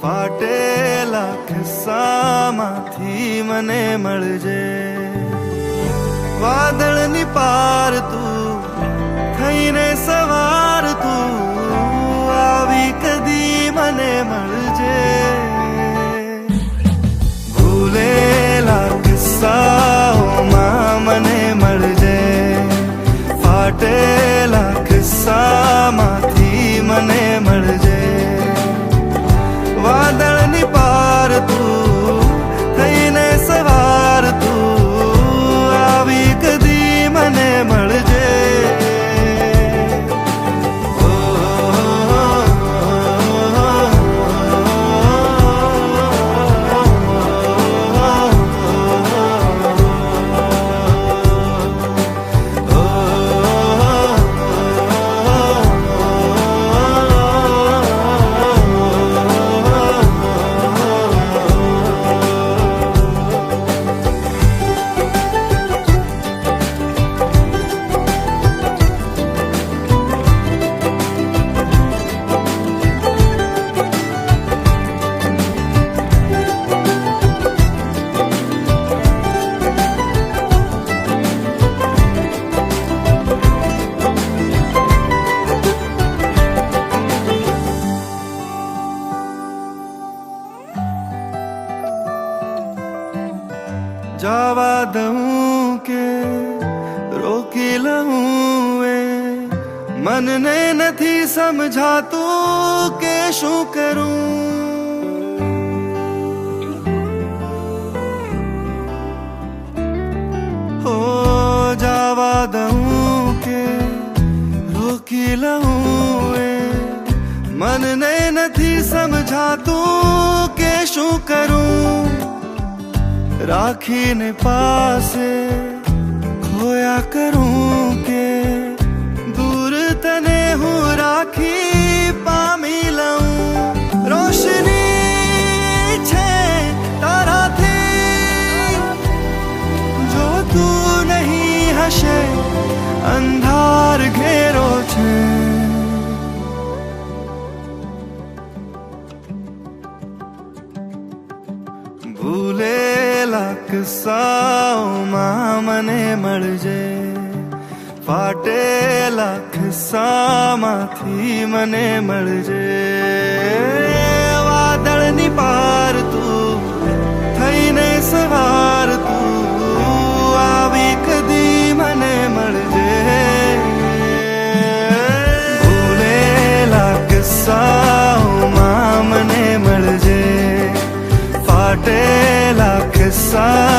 ફાટેલા ખિસ્સામાંથી મને મળજે. વાદળની પાર તું થઈને સવાર તું આવી કદી મને મળજે. ભૂલેલા કિસ્સાઓમાં મને મળજે. ફાટેલા કિસ્સામાંથી મને મળજે. વાદળની પાર તું થઈને સવાર તું આવી કદી મને મળજે. જવા દઉં કે રોકી લઉં એ મનને નથી સમજાતું કે શું કરું. હો જવા દઉં કે રોકી લઉં એ મનને નથી સમજાતું કે શું કરું. રાખીને પાસે ખોયા કરું કે દૂર તને હું રાખી પામી લઉં. રોશની છે તારાથી જો તું નહીં હશે અંધાર ઘેરો છે. ભૂલેલા કિસ્સાઓમાં મને મળજે. ફાટેલા ખિસ્સામાંથી મને મળજે. વાદળની પાર તું થઈને સવાર તું આવી કદી મને મળજે. ભૂલેલા કિસ્સાઓમાં મને મળજે. ફાટેલા કિસ્સા